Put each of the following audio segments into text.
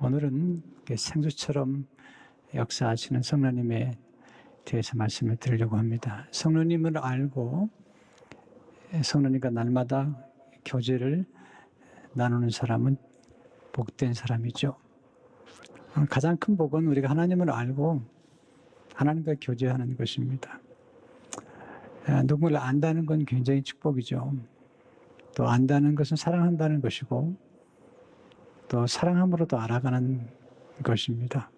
오늘은 생수처럼 역사하시는 성령님에 대해서 말씀을 드리려고 합니다. 성령님을 알고 성령님과 날마다 교제를 나누는 사람은 복된 사람이죠. 가장 큰 복은 우리가 하나님을 알고 하나님과 교제하는 것입니다. 누군가를 안다는 건 굉장히 축복이죠. 또 안다는 것은 사랑한다는 것이고 또 사랑함으로도 알아가는 것입니다.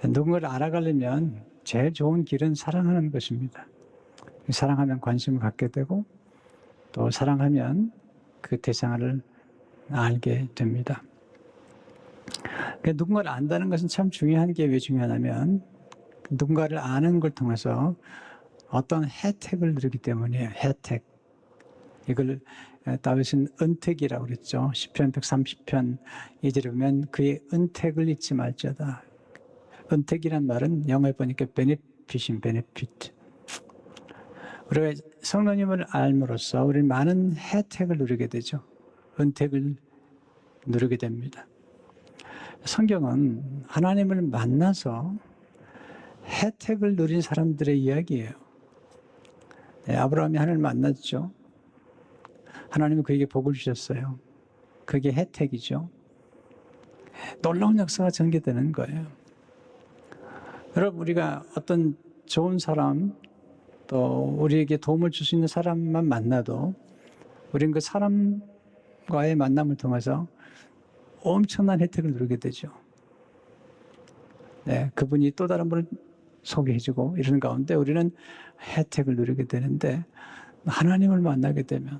누군가를 알아가려면 제일 좋은 길은 사랑하는 것입니다. 사랑하면 관심을 갖게 되고 또 사랑하면 그 대상을 알게 됩니다. 누군가를 안다는 것은 참 중요한 게 왜 중요하냐면 누군가를 아는 걸 통해서 어떤 혜택을 누리기 때문이에요. 혜택. 이걸 다윗은 은택이라고 그랬죠. 시편 130편 2절에 보면 그의 은택을 잊지 말지어다. 은택이란 말은 영어에 보니까 베네핏인 베네핏. 우리가 성령님을 알므로써 우리는 많은 혜택을 누리게 되죠. 은택을 누리게 됩니다. 성경은 하나님을 만나서 혜택을 누린 사람들의 이야기예요. 아브라함이 하나님을 만났죠. 하나님은 그에게 복을 주셨어요. 그게 혜택이죠. 놀라운 역사가 전개되는 거예요. 여러분, 우리가 어떤 좋은 사람, 또 우리에게 도움을 줄 수 있는 사람만 만나도 우리는 그 사람과의 만남을 통해서 엄청난 혜택을 누리게 되죠. 그분이 또 다른 분을 소개해주고 이러는 가운데 우리는 혜택을 누리게 되는데 하나님을 만나게 되면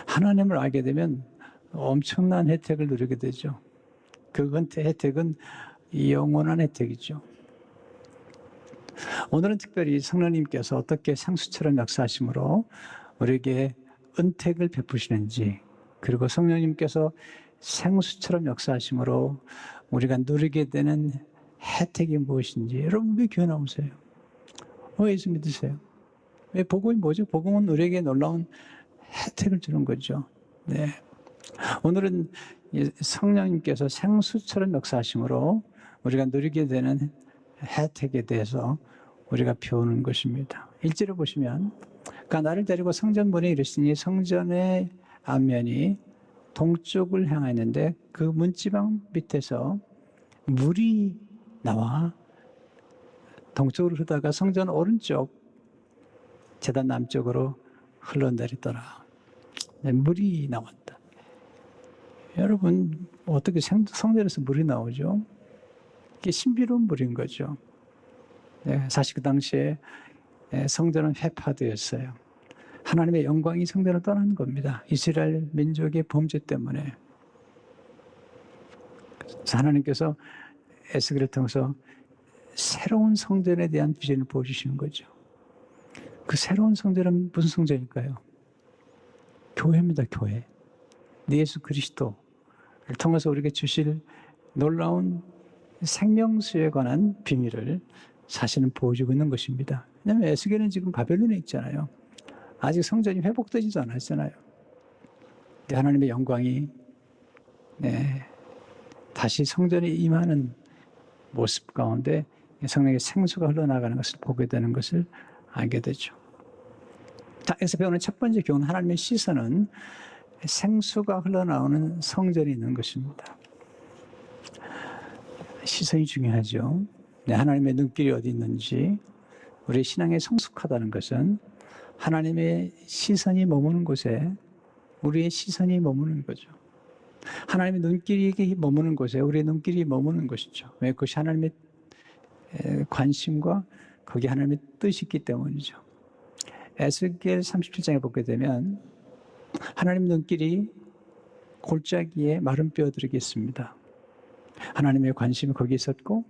하나님을 알게 되면 엄청난 혜택을 누리게 되죠. 그 혜택은 영원한 혜택이죠. 오늘은 특별히 성령님께서 어떻게 생수처럼 역사하심으로 우리에게 은택을 베푸시는지, 그리고 성령님께서 생수처럼 역사하심으로 우리가 누리게 되는 혜택이 무엇인지. 여러분, 왜 교회 나오세요? 왜 예수 믿으세요? 왜 복음이 뭐죠? 복음은 우리에게 놀라운 혜택을 주는 거죠. 오늘은 성령님께서 생수처럼 역사하심으로 우리가 누리게 되는 혜택에 대해서 우리가 배우는 것입니다. 1절을 보시면 그가 나를 데리고 성전문에 이르시니 성전의 앞면이 동쪽을 향하였는데 그 문지방 밑에서 물이 나와 동쪽으로 흐르다가 성전 오른쪽 제단 남쪽으로 흘러내리더라. 물이 나왔다. 여러분, 어떻게 성전에서 물이 나오죠? 이게 신비로운 물인 거죠. 사실 그 당시에 성전은 회파되었어요. 하나님의 영광이 성전을 떠나는 겁니다. 이스라엘 민족의 범죄 때문에. 그래서 하나님께서 에스겔을 통해서 새로운 성전에 대한 비전을 보여주시는 거죠. 그 새로운 성전은 무슨 성전일까요? 교회입니다. 교회. 예수 그리스도를 통해서 우리에게 주실 놀라운 생명수에 관한 비밀을 사실은 보여주고 있는 것입니다. 왜냐하면 에스겔은 지금 바벨론에 있잖아요. 아직 성전이 회복되지도 않았잖아요. 하나님의 영광이 다시 성전에 임하는 모습 가운데 성령의 생수가 흘러나가는 것을 보게 되는 것을 알게 되죠. 자, 여기서 배우는 첫 번째 교훈은 하나님의 시선은 생수가 흘러나오는 성전에 있는 것입니다. 시선이 중요하죠. 하나님의 눈길이 어디 있는지, 우리의 신앙에 성숙하다는 것은 하나님의 시선이 머무는 곳에 우리의 시선이 머무는 거죠. 하나님의 눈길이 머무는 곳에 우리의 눈길이 머무는 것이죠. 왜? 그것이 하나님의 관심과 거기에 하나님의 뜻이 있기 때문이죠. 에스겔 37장에 보게 되면 하나님의 눈길이 골짜기에 마른 뼈들에게 있습니다. 하나님의 관심이 거기에 있었고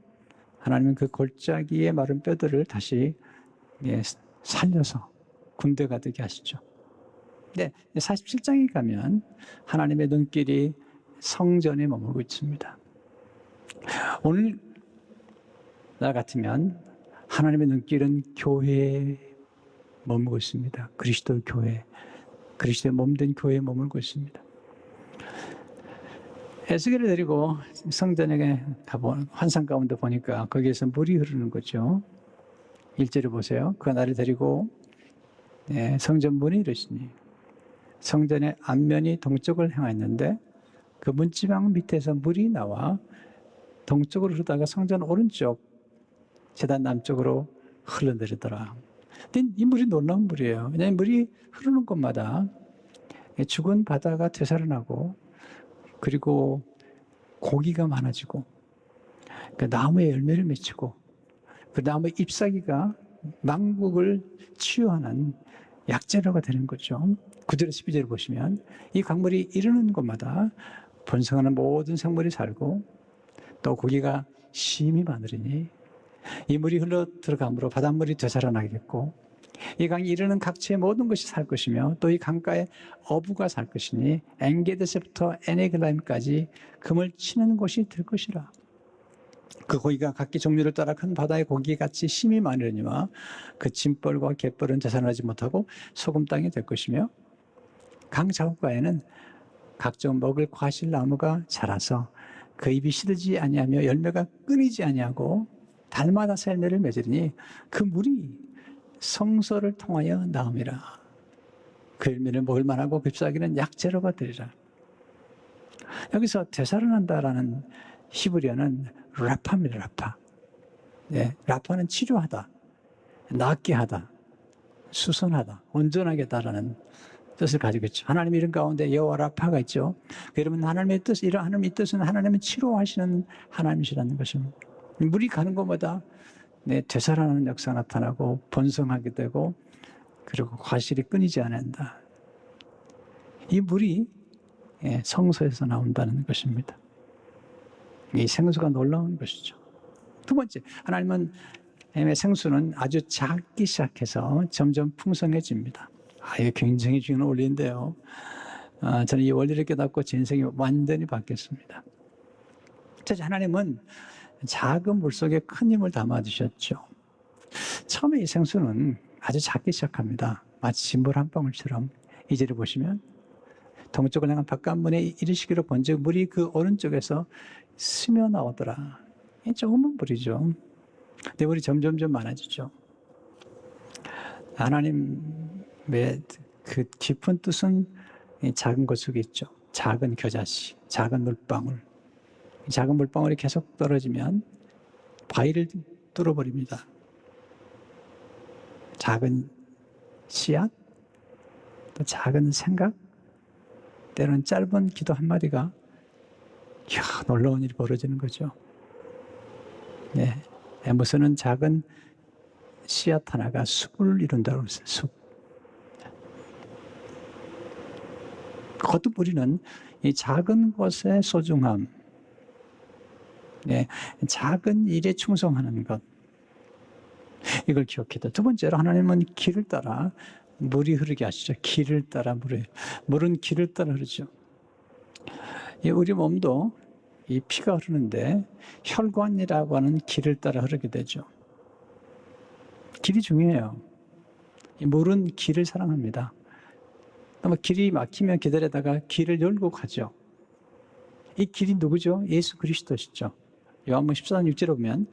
하나님은 그 골짜기의 마른 뼈들을 다시 살려서 군대가 되게 하시죠. 47장에 가면 하나님의 눈길이 성전에 머물고 있습니다. 오늘 나 같으면 하나님의 눈길은 교회에 머물고 있습니다. 그리스도 교회, 그리스도의 몸된 교회에 머물고 있습니다. 에스겔을 데리고 성전에 가본 환상 가운데 보니까 거기에서 물이 흐르는 거죠. 1절을 보세요. 그 나를 데리고 성전 문이 이르시니 성전의 앞면이 동쪽을 향하였는데 그 문지방 밑에서 물이 나와 동쪽으로 흐르다가 성전 오른쪽 제단 남쪽으로 흘러내리더라. 근데 이 물이 놀라운 물이에요. 왜냐하면 물이 흐르는 곳마다 죽은 바다가 되살아나고 그리고 고기가 많아지고 그 나무에 열매를 맺히고 그 나무의 잎사귀가 망국을 치유하는 약재료가 되는 거죠. 9절 12절을 보시면 이 강물이 이르는 곳마다 번성하는 모든 생물이 살고 또 고기가 심히 많으리니 이 물이 흘러 들어감으로 바닷물이 되살아나겠고 이 강이 이르는 각지의 모든 것이 살 것이며 또 이 강가에 어부가 살 것이니 엔게데스부터 에네글라임까지 금을 치는 곳이 될 것이라. 그 고기가 각기 종류를 따라 큰 바다의 고기같이 심이 많으니와 그 짐벌과 갯벌은 되살아나지 못하고 소금 땅이 될 것이며 강 자국가에는 각종 먹을 과실 나무가 자라서 그 잎이 시들지 아니하며 열매가 끊이지 아니하고 달마다 새 열매를 맺으리니 그 물이 성소를 통하여 나음이라. 그 열매를 먹을 만하고 그 잎사귀는 약재료가 되리라. 여기서 되살아난다라는 히브리어는 라파입니다. 라파. 라파는 치료하다, 낫게 하다, 수선하다, 온전하게 하다라는 뜻을 가지고 있죠. 하나님의 이름 가운데 여호와 라파가 있죠. 여러분 하나님의 뜻, 이런 하나님의 뜻은 하나님은 치료하시는 하나님이시라는 것입니다. 물이 가는 곳마다 되살아나는 역사가 나타나고 번성하게 되고 그리고 과실이 끊이지 않는다. 이 물이 성소에서 나온다는 것입니다. 이 생수가 놀라운 것이죠. 두 번째, 하나님은 생수는 아주 작기 시작해서 점점 풍성해집니다. 이게 굉장히 중요한 원리인데요. 저는 이 원리를 깨닫고 제 인생이 완전히 바뀌었습니다. 첫째, 하나님은 작은 물속에 큰 힘을 담아주셨죠. 처음에 이 생수는 아주 작게 시작합니다. 마치 물 한 방울처럼. 이 절을 보시면 동쪽을 향한 바깥문에 이르시기로 본즉 물이 그 오른쪽에서 스며 나오더라. 조금만 물이죠. 근데 물이 점점점 많아지죠. 하나님의 그 깊은 뜻은 작은 것 속에 있죠. 작은 겨자씨, 작은 물방울. 작은 물방울이 계속 떨어지면 바위를 뚫어버립니다. 작은 씨앗, 또 작은 생각, 때로는 짧은 기도 한마디가 놀라운 일이 벌어지는 거죠. 에머슨은 작은 씨앗 하나가 숲을 이룬다고 했어요. 숲. 거듭 우리는 이 작은 것의 소중함, 작은 일에 충성하는 것, 이걸 기억해야. 두 번째로 하나님은 길을 따라 물이 흐르게 하시죠. 길을 따라 물은 길을 따라 흐르죠. 우리 몸도 이 피가 흐르는데 혈관이라고 하는 길을 따라 흐르게 되죠. 길이 중요해요. 이 물은 길을 사랑합니다. 길이 막히면 기다리다가 길을 열고 가죠. 이 길이 누구죠? 예수 그리스도시죠. 요한복음 14장 6절에 보면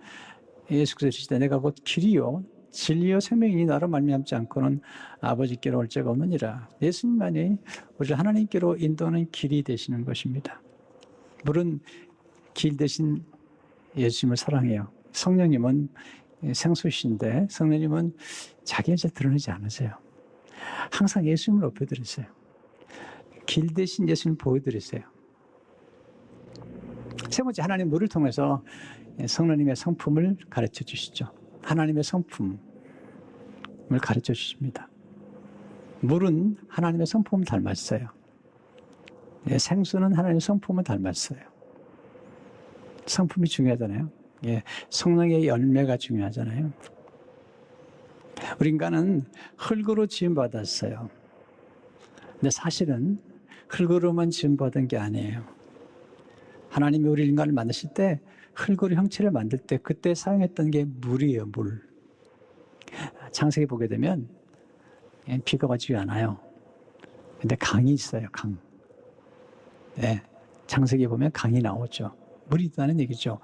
예수 그리스도 내가 곧 길이요 진리요 생명이니 나로 말미암지 않고는 아버지께로 올 자가 없느니라. 예수님만이 우리를 하나님께로 인도하는 길이 되시는 것입니다. 물은 길 대신 예수님을 사랑해요. 성령님은 생수신데 성령님은 자기를 잘 드러내지 않으세요. 항상 예수님을 높여드리세요. 길 대신 예수님을 보여드리세요. 세 번째, 하나님 물을 통해서 성령님의 성품을 가르쳐 주시죠. 하나님의 성품을 가르쳐 주십니다. 물은 하나님의 성품을 닮았어요. 생수는 하나님의 성품을 닮았어요. 성품이 중요하잖아요. 성령의 열매가 중요하잖아요. 우리 인간은 흙으로 지음받았어요. 근데 사실은 흙으로만 지음받은 게 아니에요. 하나님이 우리 인간을 만드실 때 흙으로 형체를 만들 때 그때 사용했던 게 물이에요. 물. 창세기 보게 되면 비가 오지 않아요. 근데 강이 있어요. 강. 창세기에 보면 강이 나오죠. 물이 있다는 얘기죠.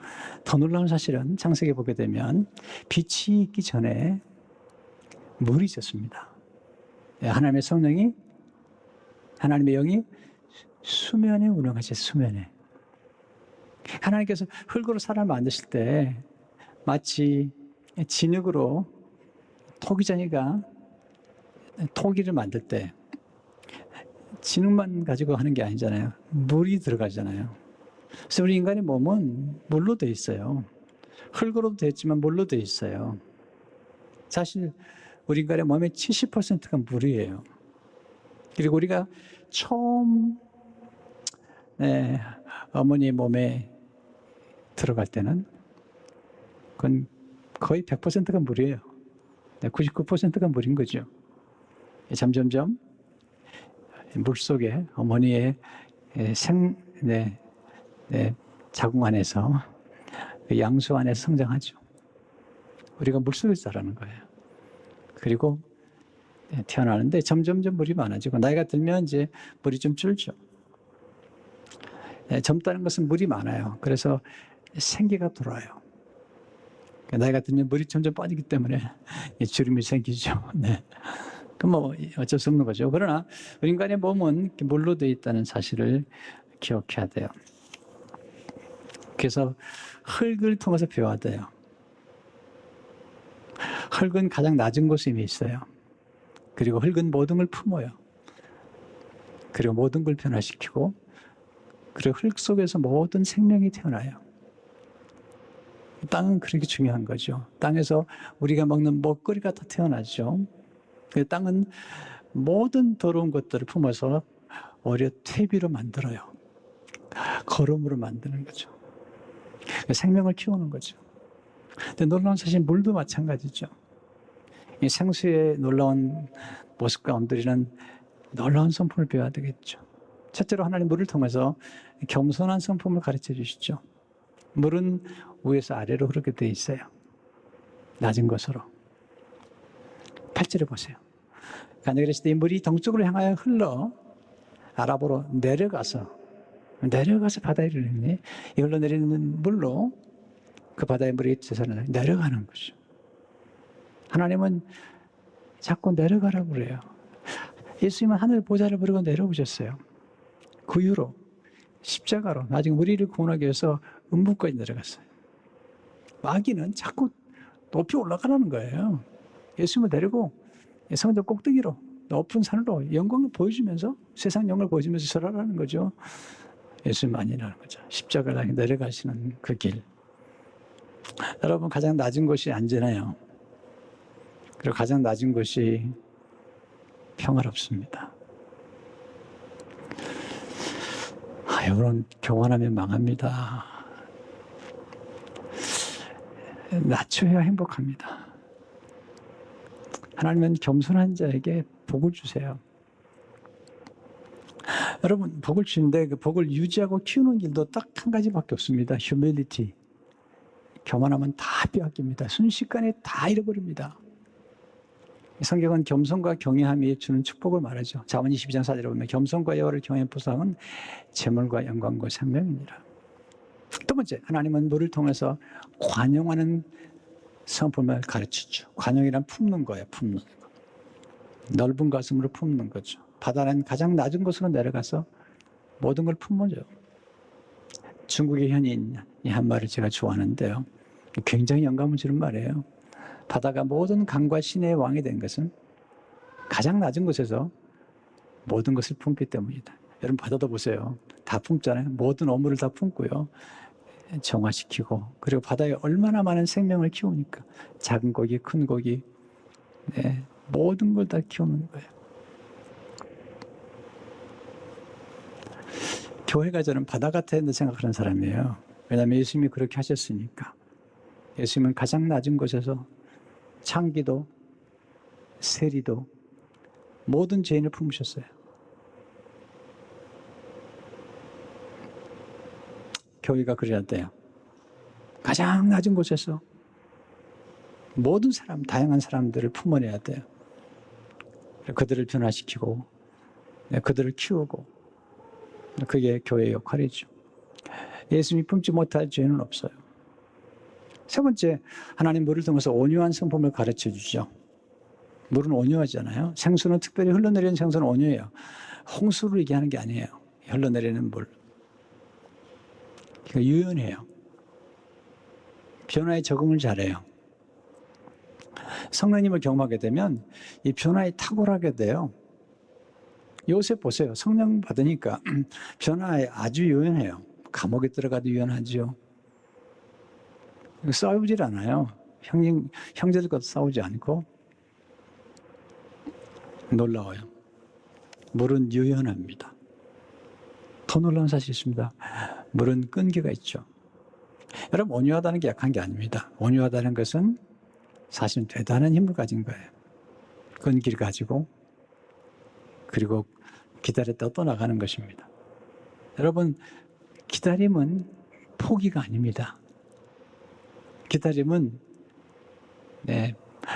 더 놀라운 사실은 창세기에 보게 되면 빛이 있기 전에 물이 있었습니다. 하나님의 성령이, 하나님의 영이 수면에 운행하시, 수면에. 하나님께서 흙으로 사람을 만드실 때 마치 진흙으로 토기장이가 토기를 만들 때 진흙만 가지고 하는 게 아니잖아요. 물이 들어가잖아요. 그래서 우리 인간의 몸은 물로 되어 있어요. 흙으로도 되어 있지만 물로 되어 있어요. 사실 우리 인간의 몸의 70%가 물이에요. 그리고 우리가 처음 어머니의 몸에 들어갈 때는 그건 거의 100%가 물이에요. 99%가 물인 거죠. 점점점 물속에 어머니의 자궁 안에서, 그 양수 안에서 성장하죠. 우리가 물속에서 자라는 거예요. 그리고 태어나는데 점점점 물이 많아지고 나이가 들면 이제 물이 좀 줄죠. 젊다는 것은 물이 많아요. 그래서 생기가 돌아요. 나이가 들면 물이 점점 빠지기 때문에 주름이 생기죠. 네. 그럼 뭐 어쩔 수 없는 거죠. 그러나 우리 인간의 몸은 물로 되어 있다는 사실을 기억해야 돼요. 그래서 흙을 통해서 배워야 돼요. 흙은 가장 낮은 곳에 이미 있어요. 그리고 흙은 모든 걸 품어요. 그리고 모든 걸 변화시키고, 그리고 흙 속에서 모든 생명이 태어나요. 땅은 그렇게 중요한 거죠. 땅에서 우리가 먹는 먹거리가 다 태어나죠. 그 땅은 모든 더러운 것들을 품어서 오히려 퇴비로 만들어요. 거름으로 만드는 거죠. 생명을 키우는 거죠. 근데 놀라운 사실 물도 마찬가지죠. 이 생수의 놀라운 모습 가운데 우리는 놀라운 성품을 배워야 되겠죠. 첫째로 하나님 물을 통해서 겸손한 성품을 가르쳐 주시죠. 물은 위에서 아래로 흐르게 돼 있어요. 낮은 곳으로. 8절에 보세요. 간증 그랬을 때 이 물이 동쪽으로 향하여 흘러 아랍으로 내려가서 바다에 이르니, 이걸로 내리는 물로 그 바다의 물이 내려가는 거죠. 하나님은 자꾸 내려가라고 그래요. 예수님은 하늘 보좌를 버리고 내려오셨어요. 그 이후로 십자가로 나중에 우리를 구원하기 위해서 음부까지 내려갔어요. 마귀는 자꾸 높이 올라가라는 거예요. 예수님을 데리고 성전 꼭대기로, 높은 산으로 영광을 보여주면서, 세상 영광을 보여주면서 설하라는 거죠. 예수님 아니라는 거죠. 십자가를 향해 내려가시는 그 길. 여러분, 가장 낮은 곳이 안전해요. 그리고 가장 낮은 곳이 평화롭습니다. 여러분, 교만하면 망합니다. 낮춰야 행복합니다. 하나님은 겸손한 자에게 복을 주세요. 여러분, 복을 주는데 그 복을 유지하고 키우는 길도 딱 한 가지밖에 없습니다. humility. 교만하면 다 빼앗깁니다. 순식간에 다 잃어버립니다. 성경은 겸손과 경외함이 주는 축복을 말하죠. 잠언 22장 4절에 보면 겸손과 여호와를 경외하는 보상은 재물과 영광과 생명이니라. 두 번째, 하나님은 물을 통해서 관용하는 성품을 가르치죠. 관용이란 품는 거예요. 품는 거. 넓은 가슴으로 품는 거죠. 바다는 가장 낮은 곳으로 내려가서 모든 걸 품어줘요. 중국의 현인이 한 말을 제가 좋아하는데요. 굉장히 영감을 주는 말이에요. 바다가 모든 강과 시내의 왕이 된 것은 가장 낮은 곳에서 모든 것을 품기 때문이다. 여러분, 바다도 보세요. 다 품잖아요. 모든 어물을 다 품고요. 정화시키고, 그리고 바다에 얼마나 많은 생명을 키우니까 작은 고기, 큰 고기, 모든 걸 다 키우는 거예요. 교회가 저는 바다 같다는 생각하는 사람이에요. 왜냐하면 예수님이 그렇게 하셨으니까. 예수님은 가장 낮은 곳에서 창기도 세리도 모든 죄인을 품으셨어요. 교회가 그래야 돼요. 가장 낮은 곳에서 모든 사람, 다양한 사람들을 품어내야 돼요. 그들을 변화시키고 그들을 키우고, 그게 교회의 역할이죠. 예수님이 품지 못할 죄는 없어요. 세 번째, 하나님 물을 통해서 온유한 성품을 가르쳐 주죠. 물은 온유하잖아요. 생수는 특별히 흘러내리는 생수는 온유해요. 홍수를 얘기하는 게 아니에요. 흘러내리는 물. 그러니까 유연해요. 변화에 적응을 잘해요. 성령님을 경험하게 되면 이 변화에 탁월하게 돼요. 요셉 보세요. 성령 받으니까 변화에 아주 유연해요. 감옥에 들어가도 유연하죠. 싸우질 않아요. 형제들과 싸우지 않고. 놀라워요. 물은 유연합니다. 더 놀라운 사실이 있습니다. 물은 끈기가 있죠. 여러분, 온유하다는 게 약한 게 아닙니다. 온유하다는 것은 사실 대단한 힘을 가진 거예요. 끈기를 가지고 그리고 기다렸다 떠나가는 것입니다. 여러분, 기다림은 포기가 아닙니다. 기다림은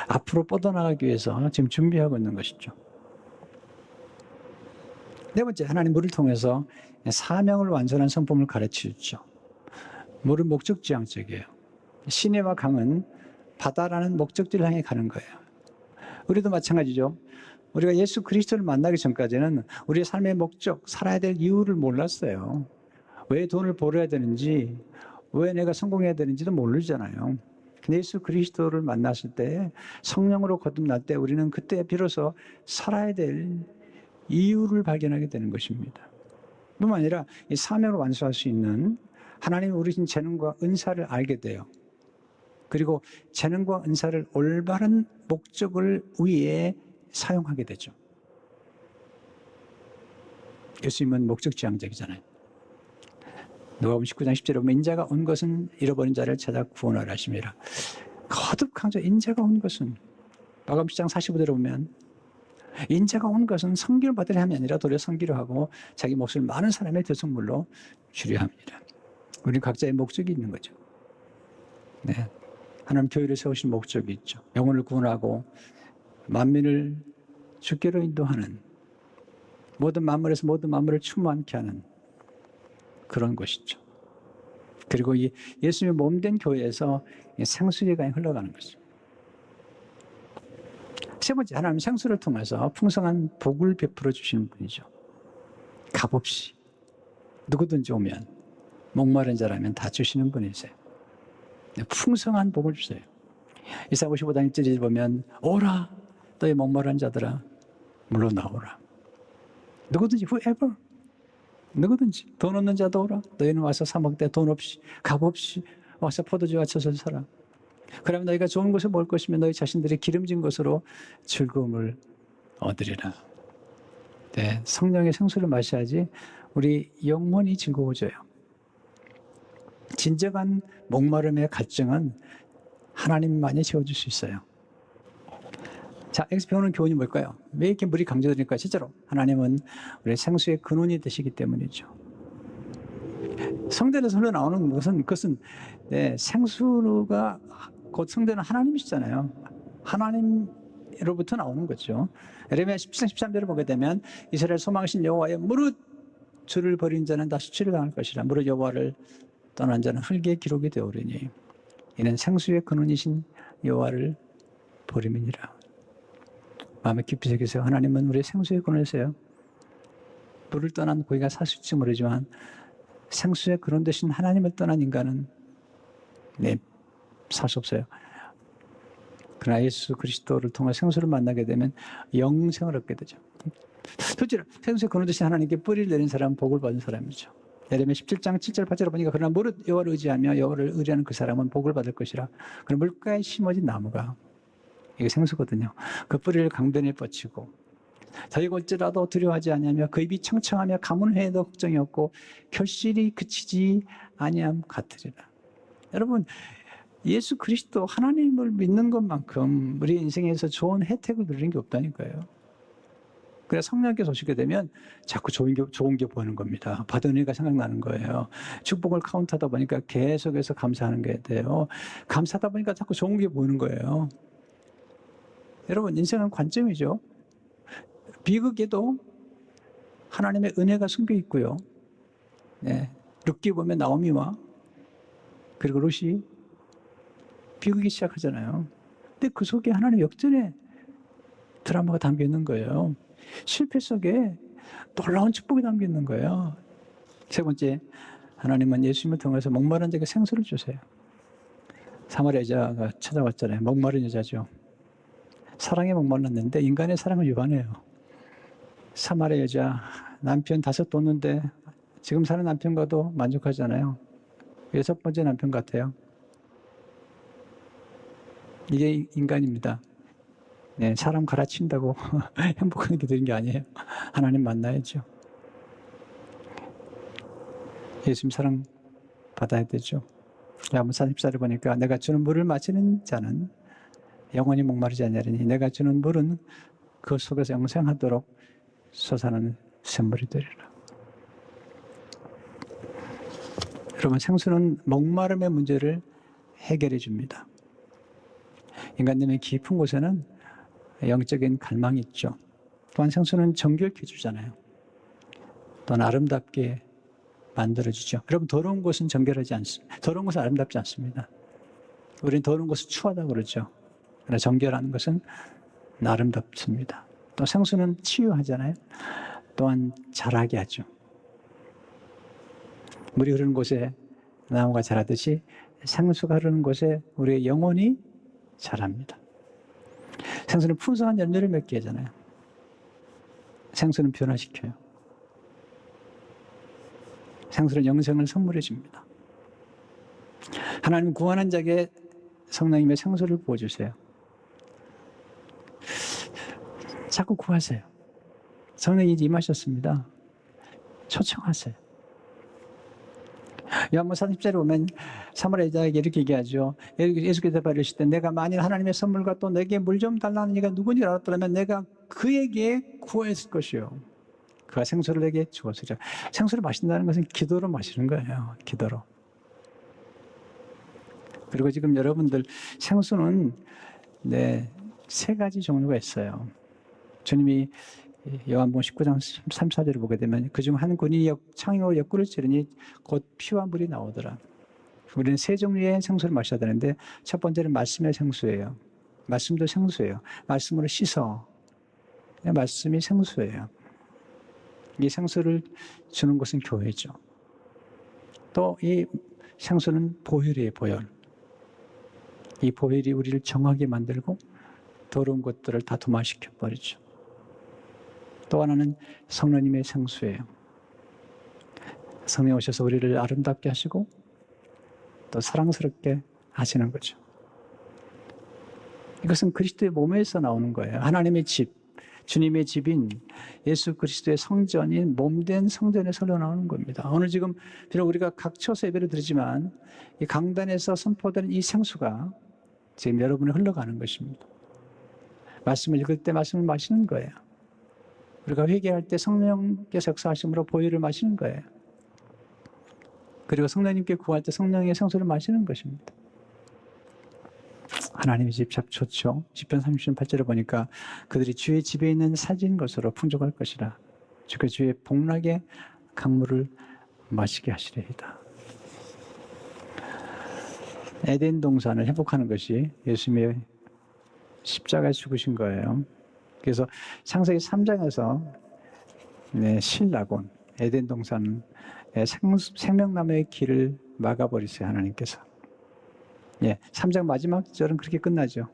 앞으로 뻗어나가기 위해서 지금 준비하고 있는 것이죠. 네 번째, 하나님 물을 통해서 사명을 완전한 성품을 가르치죠. 물은 목적지향적이에요. 시내와 강은 바다라는 목적지를 향해 가는 거예요. 우리도 마찬가지죠. 우리가 예수 그리스도를 만나기 전까지는 우리의 삶의 목적, 살아야 될 이유를 몰랐어요. 왜 돈을 벌어야 되는지, 왜 내가 성공해야 되는지도 모르잖아요. 근데 예수 그리스도를 만났을 때, 성령으로 거듭날 때 우리는 그때 비로소 살아야 될 이유를 발견하게 되는 것입니다. 뿐만 아니라 이 사명을 완수할 수 있는 하나님이 우리 신 재능과 은사를 알게 돼요. 그리고 재능과 은사를 올바른 목적을 위해 사용하게 되죠. 예수님은 목적지향적이잖아요. 누가복음 19장 10절에 보면 인자가 온 것은 잃어버린 자를 찾아 구원하라 하심이라. 거듭 강조, 인자가 온 것은. 마가복음 10장 45절에 보면 인자가 온 것은 선기를 받으려 함이 아니라 도리어 선기를 하고 자기 몫을 많은 사람의 대속물로 주려 함이라. 우리는 각자의 목적이 있는 거죠. 네. 하나님 교회를 세우신 목적이 있죠. 영혼을 구원하고 만민을 주께로 인도하는, 모든 만물에서 모든 만물을 충만케 하는 그런 것이죠. 그리고 이 예수님의 몸된 교회에서 생수의 강이 흘러가는 거죠. 세 번째, 하나님 생수를 통해서 풍성한 복을 베풀어 주시는 분이죠. 값없이 누구든지 오면, 목마른 자라면 다 주시는 분이세요. 풍성한 복을 주세요. 이사야 55장 1절에 보면 오라 너희 목마른 자들아 물러 나오라. 누구든지 whoever, 누구든지 돈 없는 자도 오라. 너희는 와서 사 먹되 돈 없이 값 없이 와서 포도주와 젖을 사라. 그러면 너희가 좋은 것을 먹을 것이며 너희 자신들이 기름진 것으로 즐거움을 얻으리라. 네, 성령의 생수를 마셔야지 우리 영혼이 즐거워져요. 진정한 목마름의 갈증은 하나님만이 채워줄 수 있어요. 자, 여기서 배우는 교훈이 뭘까요? 왜 이렇게 물이 강조되니까 실제로 하나님은 우리 생수의 근원이 되시기 때문이죠. 성전에서 흘러나오는 그것은 생수가 곧 성전은 하나님이시잖아요. 하나님으로부터 나오는 거죠. 예레미야 17장 13절을 보게 되면 이스라엘 소망이신 여호와의 무릇 주를 버린 자는 다 수치를 당할 것이라. 무릇 여호와를 떠난 자는 흙에 기록이 되오리니 이는 생수의 근원이신 여호와를 버림이니라. 마음에 깊이 새기세요. 하나님은 우리의 생수의 근원이세요. 물을 떠난 고기가 살 수 있을지 모르지만 생수의 근원 되신 하나님을 떠난 인간은 살 수 없어요. 그러나 예수 그리스도를 통해 생수를 만나게 되면 영생을 얻게 되죠. 둘째로 생수의 근원 되신 하나님께 뿌리를 내린 사람은 복을 받은 사람이죠. 예레미야 17장 7절 8절을 보니까 그러나 무릇 여호와를 의지하며 여호와를 의지하는 그 사람은 복을 받을 것이라. 그럼 물가에 심어진 나무가, 이게 생수거든요. 그 뿌리를 강변에 뻗치고 더이고 올지라도 두려워하지 아니하며 그 입이 청청하며 가문회에도 걱정이 없고 결실이 그치지 아니함 같으리라. 여러분, 예수 그리스도 하나님을 믿는 것만큼 우리 인생에서 좋은 혜택을 누리는 게 없다니까요. 그래서 성령께서 오시게 되면 자꾸 좋은 게 보이는 겁니다. 받은 은혜가 생각나는 거예요. 축복을 카운트하다 보니까 계속해서 감사하는 게 돼요. 감사하다 보니까 자꾸 좋은 게 보이는 거예요. 여러분, 인생은 관점이죠. 비극에도 하나님의 은혜가 숨겨 있고요. 네, 룻기 보면 나오미와 그리고 룻이 비극이 시작하잖아요. 근데 그 속에 하나님 역전의 드라마가 담겨 있는 거예요. 실패 속에 놀라운 축복이 담겨 있는 거예요. 세 번째, 하나님은 예수님을 통해서 목마른 자에게 생수를 주세요. 사마리아 여자가 찾아왔잖아요. 목마른 여자죠. 사랑에 목말랐는데 인간의 사랑은 유한해요. 사마리아 여자, 남편 5 뒀는데 지금 사는 남편과도 만족하잖아요. 6번째 남편 같아요. 이게 인간입니다. 네, 사람 갈아친다고 행복한 게 되는 게 아니에요. 하나님 만나야죠. 예수님 사랑 받아야 되죠. 야고보 4:14를 보니까 내가 주는 물을 마시는 자는 영원히 목마르지 아니하리니 내가 주는 물은 그 속에서 영생하도록 솟아나는 샘물이 되리라. 여러분, 생수는 목마름의 문제를 해결해 줍니다. 인간님의 깊은 곳에는 영적인 갈망이 있죠. 또한 생수는 정결케 해주잖아요. 또한 아름답게 만들어주죠. 여러분, 더러운 곳은 정결하지 않습니다. 더러운 곳은 아름답지 않습니다. 우리는 더러운 곳을 추하다고 그러죠. 그러나 정결한 것은 아름답습니다. 또 생수는 치유하잖아요. 또한 자라게 하죠. 물이 흐르는 곳에 나무가 자라듯이 생수가 흐르는 곳에 우리의 영혼이 자랍니다. 생수는 풍성한 열매를 맺게 하잖아요. 생수는 변화시켜요. 생수는 영생을 선물해 줍니다. 하나님 구원한 자에게 성령님의 생수를 부어주세요. 자꾸 구하세요. 성령이 임하셨습니다. 초청하세요. 요한복음 40절에 보면 사마리아 여자에게 이렇게 얘기하죠. 예수께서 이르실 때 내가 만일 하나님의 선물과 또 내게 물 좀 달라는 이가 누군지 알았더라면 내가 그에게 구했을 것이요. 그가 생수를 내게 주었으리라. 생수를 마신다는 것은 기도로 마시는 거예요. 기도로. 그리고 지금 여러분들 생수는 3가지 종류가 있어요. 주님이 요한복음 19장 3, 4절을 보게 되면 그중 한 군인이 창으로 옆구리를 찌르니 곧 피와 물이 나오더라. 우리는 3 종류의 생수를 마셔야 되는데 첫 번째는 말씀의 생수예요. 말씀도 생수예요. 말씀으로 씻어. 말씀이 생수예요. 이 생수를 주는 것은 교회죠. 또 이 생수는 보혈이에요. 보혈. 이 보혈이 우리를 정하게 만들고 더러운 것들을 다 도마시켜 버리죠. 또 하나는 성령님의 생수예요. 성령 오셔서 우리를 아름답게 하시고 또 사랑스럽게 하시는 거죠. 이것은 그리스도의 몸에서 나오는 거예요. 하나님의 집, 주님의 집인 예수 그리스도의 성전인 몸된 성전에서 흘러나오는 겁니다. 오늘 지금 비록 우리가 각처서 예배를 드리지만 이 강단에서 선포되는 이 생수가 지금 여러분에 흘러가는 것입니다. 말씀을 읽을 때 말씀을 마시는 거예요. 우리가 회개할 때 성령께서 역사하심으로 보혈을 마시는 거예요. 그리고 성령님께 구할 때 성령의 생수를 마시는 것입니다. 하나님의 집 참 좋죠. 시편 38절을 보니까 그들이 주의 집에 있는 사진 것으로 풍족할 것이라. 그 주의 복락의 강물을 마시게 하시리이다. 에덴 동산을 회복하는 것이 예수님의 십자가에 죽으신 거예요. 그래서 창세기 3장에서 신라곤, 에덴 동산 생명나무의 길을 막아버리세요. 하나님께서. 3장 마지막 절은 그렇게 끝나죠.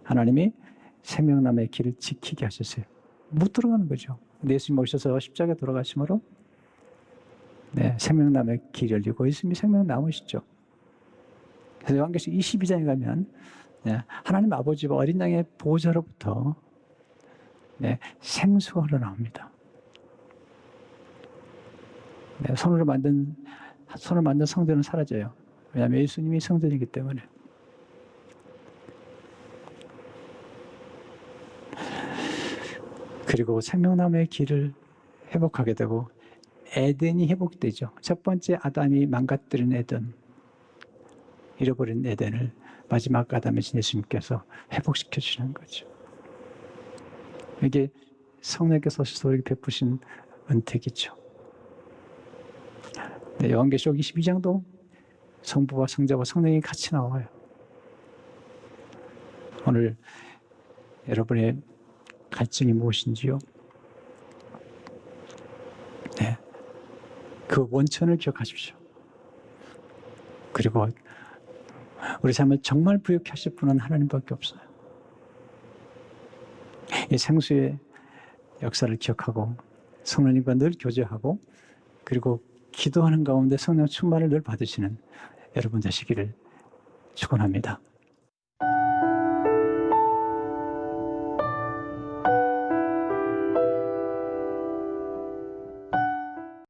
하나님이 생명나무의 길을 지키게 하셨어요. 못 들어가는 거죠. 예수님 오셔서 십자가에 돌아가심으로 생명나무의 길이 열리고 예수님이 생명나무시죠. 그래서 요한계시록 22장에 가면 하나님 아버지와 어린 양의 보호자로부터 생수가 흘러나옵니다. 손으로 만든 성전은 사라져요. 왜냐하면 예수님이 성전이기 때문에. 그리고 생명나무의 길을 회복하게 되고 에덴이 회복되죠. 첫 번째 아담이 망가뜨린 에덴, 잃어버린 에덴을 마지막 아담이신 예수님께서 회복시켜 주시는 거죠. 이게 성령께서 오셔서 우리에게 베푸신 은택이죠. 네, 요한계시록 22장도 성부와 성자와 성령이 같이 나와요. 오늘 여러분의 갈증이 무엇인지요? 네, 그 원천을 기억하십시오. 그리고 우리 삶을 정말 부유케 하실 분은 하나님밖에 없어요. 이 생수의 역사를 기억하고 성령님과 늘 교제하고 그리고 기도하는 가운데 성령 충만을 늘 받으시는 여러분 되시기를 축원합니다.